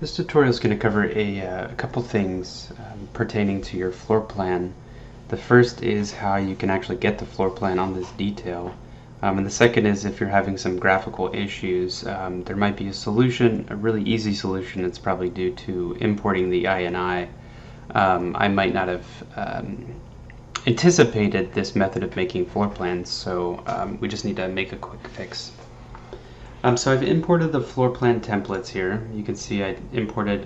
This tutorial is going to cover a couple things pertaining to your floor plan. The first is how you can actually get the floor plan on this detail. And the second is if you're having some graphical issues, there might be a solution, a really easy solution. It's probably due to importing the INI. I might not have anticipated this method of making floor plans, so we just need to make a quick fix. So I've imported the floor plan templates here. You can see I imported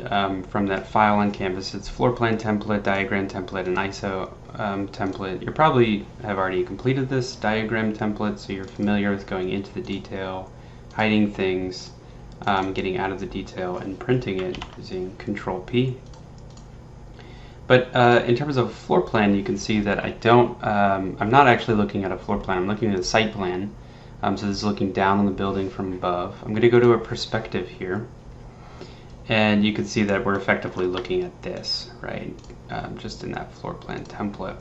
from that file on Canvas. It's floor plan template, diagram template, and ISO template. You probably have already completed this diagram template, so you're familiar with going into the detail, hiding things, getting out of the detail, and printing it using Control P. But in terms of floor plan, you can see that I'm not actually looking at a floor plan. I'm looking at a site plan. So this is looking down on the building from above. I'm going to go to a perspective here, and you can see that we're effectively looking at this, right? Just in that floor plan template.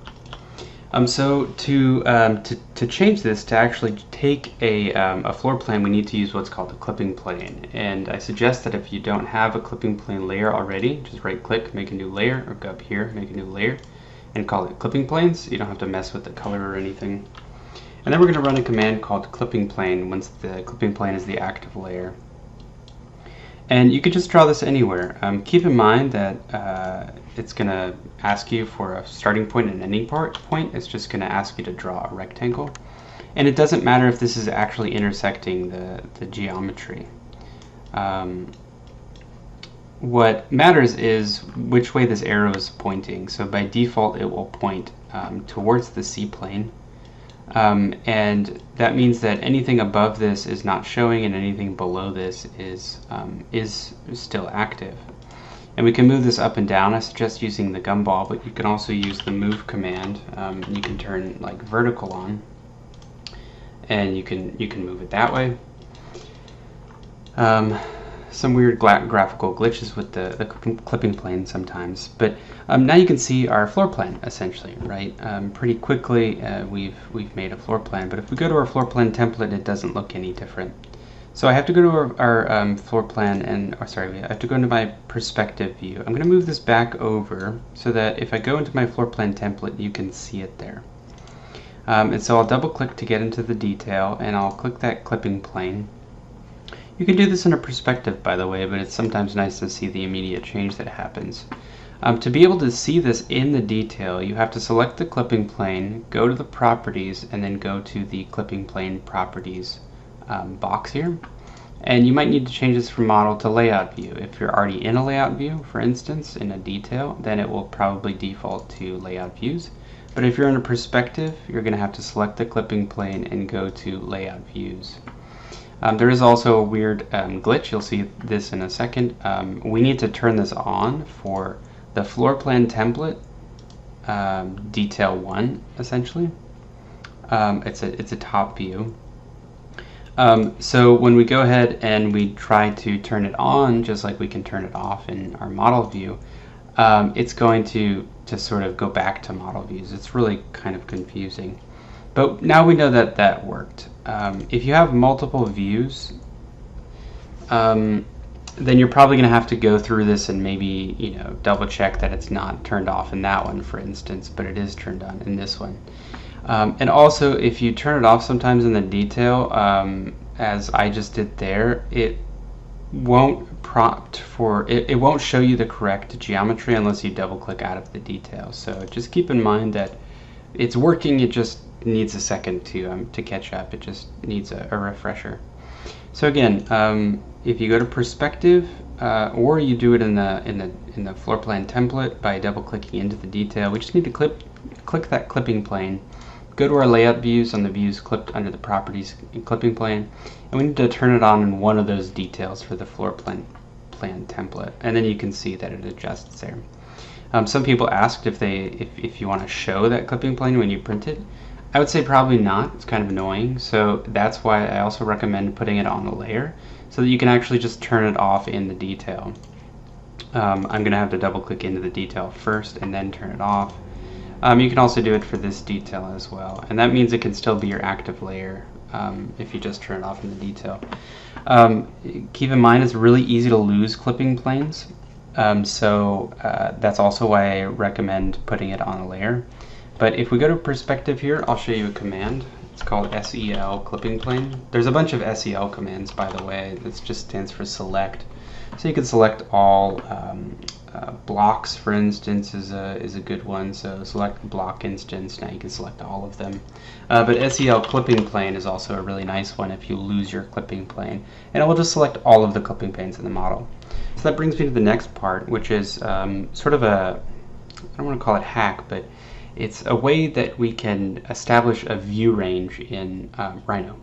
So to change this, to actually take a floor plan, we need to use what's called a clipping plane. And I suggest that if you don't have a clipping plane layer already, just right-click, make a new layer, or go up here, make a new layer, and call it clipping planes. You don't have to mess with the color or anything. And then we're going to run a command called clipping plane once the clipping plane is the active layer. And you could just draw this anywhere. Keep in mind that it's going to ask you for a starting point and ending point. It's just going to ask you to draw a rectangle. And it doesn't matter if this is actually intersecting the geometry. What matters is which way this arrow is pointing. So by default it will point towards the C plane. And that means that anything above this is not showing and anything below this is still active. And we can move this up and down. I suggest using the gumball, but you can also use the move command. You can turn like vertical on, and you can move it that way. Some weird graphical glitches with the clipping plane sometimes, but now you can see our floor plan essentially, right? Pretty quickly we've made a floor plan, but if we go to our floor plan template, it doesn't look any different. So I have to go to our floor plan, I have to go into my perspective view. I'm going to move this back over so that if I go into my floor plan template, you can see it there. And so I'll double click to get into the detail, and I'll click that clipping plane. You can do this in a perspective, by the way, but it's sometimes nice to see the immediate change that happens. To be able to see this in the detail, you have to select the clipping plane, go to the properties, and then go to the clipping plane properties box here. And you might need to change this from model to layout view. If you're already in a layout view, for instance, in a detail, then it will probably default to layout views. But if you're in a perspective, you're going to have to select the clipping plane and go to layout views. There is also a weird glitch. You'll see this in a second. We need to turn this on for the floor plan template detail 1, essentially. It's a top view. So when we go ahead and we try to turn it on, just like we can turn it off in our model view, it's going to sort of go back to model views. It's really kind of confusing. But now we know that that worked. If you have multiple views, then you're probably going to have to go through this and maybe double check that it's not turned off in that one, for instance, but it is turned on in this one. And also, if you turn it off sometimes in the detail, as I just did there, it won't prompt for it won't show you the correct geometry unless you double click out of the detail. So just keep in mind that it's working. It just needs a second to catch up. It just needs a refresher. So again, if you go to perspective, or you do it in the floor plan template by double clicking into the detail, we just need to click that clipping plane, go to our layout views on the views clipped under the properties in clipping plane, and we need to turn it on in one of those details for the floor plan template, and then you can see that it adjusts there. Some people asked if you want to show that clipping plane when you print it. I would say probably not. It's kind of annoying, so that's why I also recommend putting it on a layer so that you can actually just turn it off in the detail. I'm going to have to double click into the detail first and then turn it off. You can also do it for this detail as well, and that means it can still be your active layer if you just turn it off in the detail. Keep in mind it's really easy to lose clipping planes, so that's also why I recommend putting it on a layer. But if we go to perspective here, I'll show you a command. It's called Sel Clipping Plane. There's a bunch of Sel commands, by the way. This just stands for select. So you can select all blocks, for instance, is a good one. So select block instance. Now you can select all of them. But Sel Clipping Plane is also a really nice one if you lose your clipping plane. And it will just select all of the clipping planes in the model. So that brings me to the next part, which is sort of a, I don't want to call it hack, but it's a way that we can establish a view range in Rhino.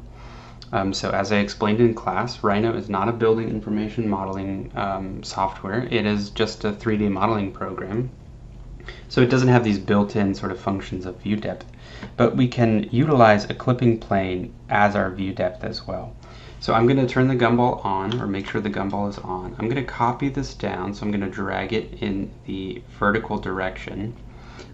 So as I explained in class, Rhino is not a building information modeling software. It is just a 3D modeling program. So it doesn't have these built-in sort of functions of view depth, but we can utilize a clipping plane as our view depth as well. So I'm going to turn the gumball on, or make sure the gumball is on. I'm going to copy this down, so I'm going to drag it in the vertical direction.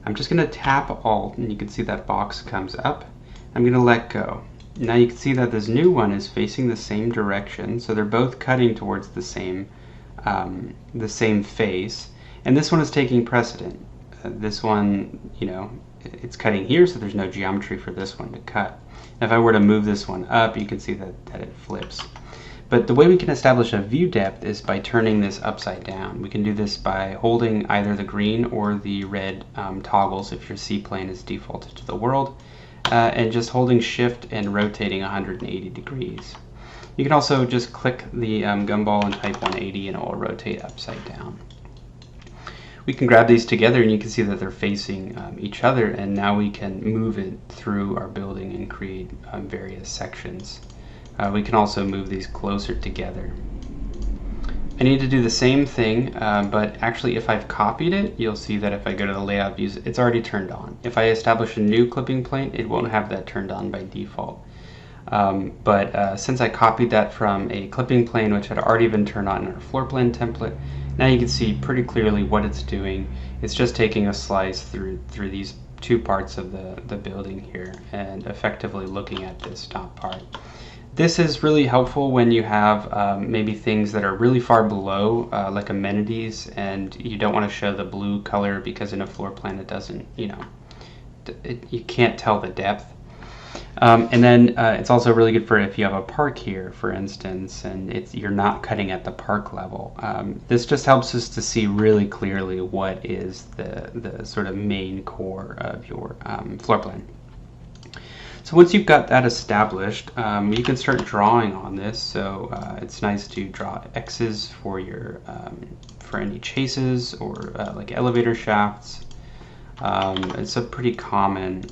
I'm just going to tap Alt, and you can see that box comes up. I'm going to let go. Now you can see that this new one is facing the same direction, so they're both cutting towards the same face, and this one is taking precedent. This one, you know, it's cutting here, so there's no geometry for this one to cut. Now, if I were to move this one up, you can see that it flips. But the way we can establish a view depth is by turning this upside down. We can do this by holding either the green or the red toggles if your C-plane is defaulted to the world, and just holding shift and rotating 180 degrees. You can also just click the gumball and type 180 and it will rotate upside down. We can grab these together and you can see that they're facing each other, and now we can move it through our building and create various sections. We can also move these closer together. I need to do the same thing, but actually if I've copied it, you'll see that if I go to the layout views, it's already turned on. If I establish a new clipping plane, it won't have that turned on by default. Since I copied that from a clipping plane which had already been turned on in our floor plan template, now you can see pretty clearly what it's doing. It's just taking a slice through these two parts of the building here and effectively looking at this top part. This is really helpful when you have maybe things that are really far below, like amenities, and you don't want to show the blue color because in a floor plan it doesn't, you know, you can't tell the depth. And then it's also really good for if you have a park here, for instance, and you're not cutting at the park level. This just helps us to see really clearly what is the sort of main core of your floor plan. So once you've got that established, you can start drawing on this. So it's nice to draw X's for your for any chases or like elevator shafts. It's a pretty common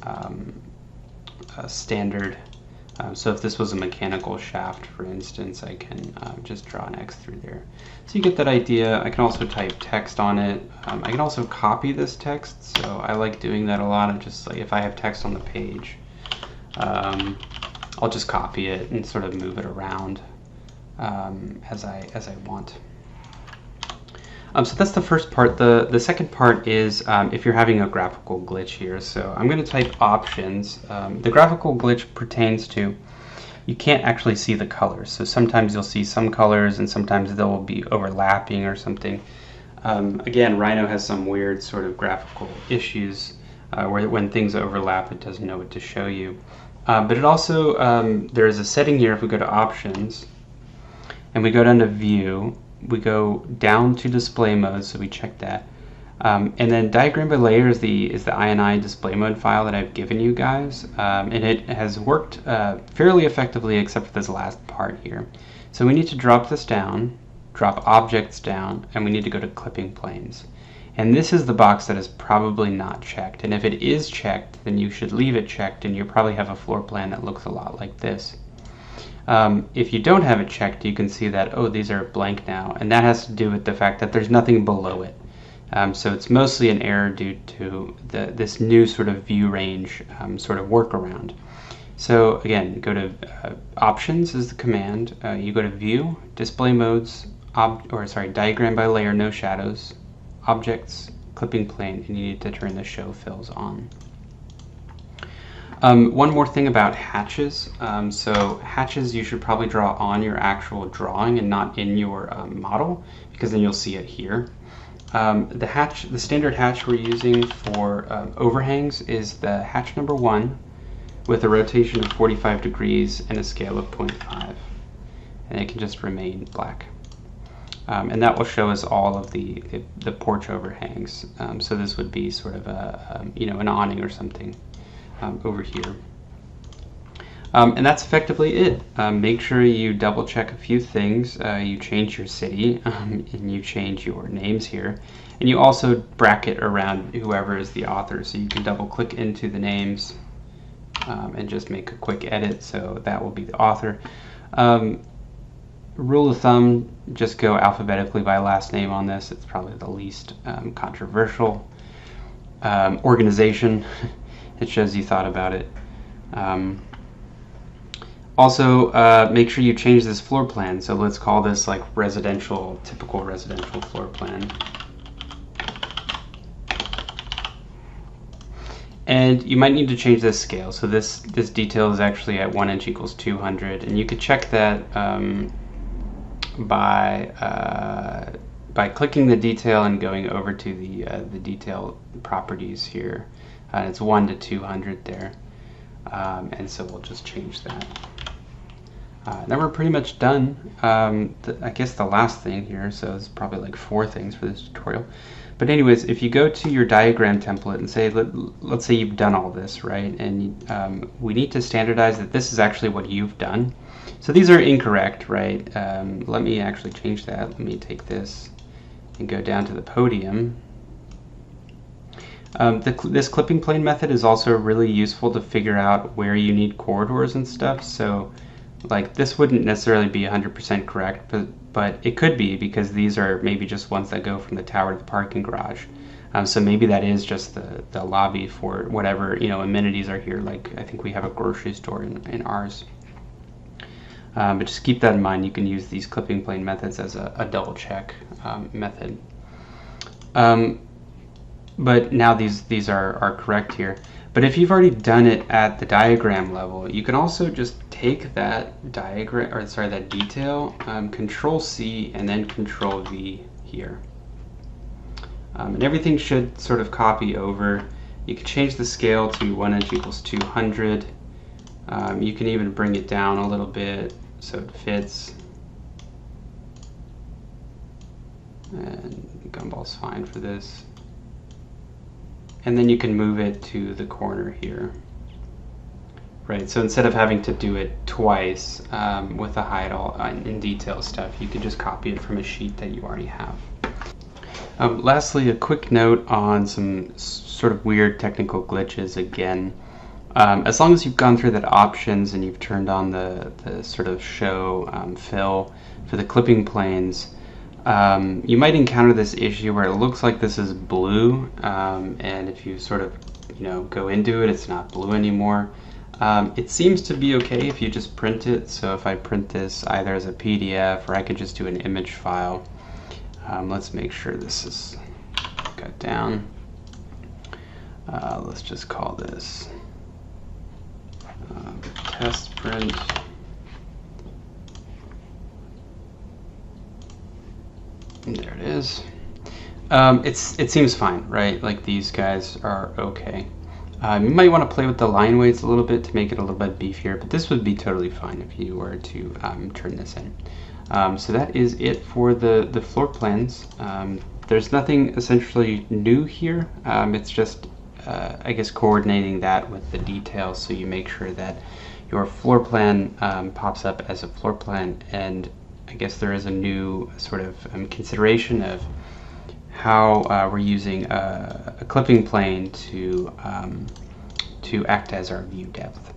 standard. So if this was a mechanical shaft, for instance, I can just draw an X through there. So you get that idea. I can also type text on it. I can also copy this text. So I like doing that a lot. I'm just like, if I have text on the page, I'll just copy it and sort of move it around as I want. So that's the first part. The second part is if you're having a graphical glitch here. So I'm going to type options. The graphical glitch pertains to you can't actually see the colors. So sometimes you'll see some colors and sometimes they'll be overlapping or something. Again, Rhino has some weird sort of graphical issues where when things overlap, it doesn't know what to show you. But it also, there's a setting here if we go to options and we go down to view, we go down to display mode, so we check that. And then diagram by layer is the INI display mode file that I've given you guys. And it has worked fairly effectively except for this last part here. So we need to drop this down, drop objects down, and we need to go to clipping planes. And this is the box that is probably not checked. And if it is checked, then you should leave it checked and you probably have a floor plan that looks a lot like this. If you don't have it checked, you can see that, oh, these are blank now. And that has to do with the fact that there's nothing below it. So it's mostly an error due to this new sort of view range sort of workaround. So again, go to options is the command. You go to view, display modes, diagram by layer, no shadows, objects, clipping plane, and you need to turn the show fills on. One more thing about hatches. So hatches you should probably draw on your actual drawing and not in your model, because then you'll see it here. The standard hatch we're using for overhangs is the hatch number 1 with a rotation of 45 degrees and a scale of 0.5. And it can just remain black. And that will show us all of the porch overhangs. So this would be sort of an awning or something over here. And that's effectively it. Make sure you double check a few things. You change your city and you change your names here. And you also bracket around whoever is the author. So you can double click into the names and just make a quick edit. So that will be the author. Rule of thumb, just go alphabetically by last name on this. It's probably the least controversial. Organization, it shows you thought about it. Also, make sure you change this floor plan. So let's call this like typical residential floor plan. And you might need to change this scale. So this detail is actually at 1 inch equals 200, and you could check that by clicking the detail and going over to the detail properties here. It's 1 to 200 there, and so we'll just change that. Now we're pretty much done. I guess the last thing here, so it's probably like 4 things for this tutorial. But anyways, if you go to your diagram template and say, let's say you've done all this, right? And we need to standardize that this is actually what you've done. So these are incorrect, right? Let me actually change that. Let me take this and go down to the podium. This clipping plane method is also really useful to figure out where you need corridors and stuff. So like this wouldn't necessarily be 100% correct, but it could be, because these are maybe just ones that go from the tower to the parking garage. So maybe that is just the lobby for whatever amenities are here. Like I think we have a grocery store in ours. But just keep that in mind. You can use these clipping plane methods as a double check method. But now these are correct here. But if you've already done it at the diagram level, you can also just take that diagram, or sorry, that detail, Control C and then Control V here. And everything should sort of copy over. You can change the scale to 1 inch equals 200. You can even bring it down a little bit so it fits. And Gumball's fine for this. And then you can move it to the corner here. Right, so instead of having to do it twice with the hide all in detail stuff, you can just copy it from a sheet that you already have. Lastly, a quick note on some sort of weird technical glitches again. As long as you've gone through that options and you've turned on the sort of show fill for the clipping planes, you might encounter this issue where it looks like this is blue, and if you sort of go into it, it's not blue anymore. It seems to be okay if you just print it. So if I print this either as a PDF or I could just do an image file. Let's make sure this is got down. Let's just call this test print. And there it is. It seems fine, right? Like these guys are okay. You might want to play with the line weights a little bit to make it a little bit beefier, but this would be totally fine if you were to turn this in. So that is it for the floor plans. There's nothing essentially new here. It's just, I guess, coordinating that with the details so you make sure that your floor plan pops up as a floor plan. And I guess there is a new sort of consideration of how we're using a clipping plane to act as our view depth.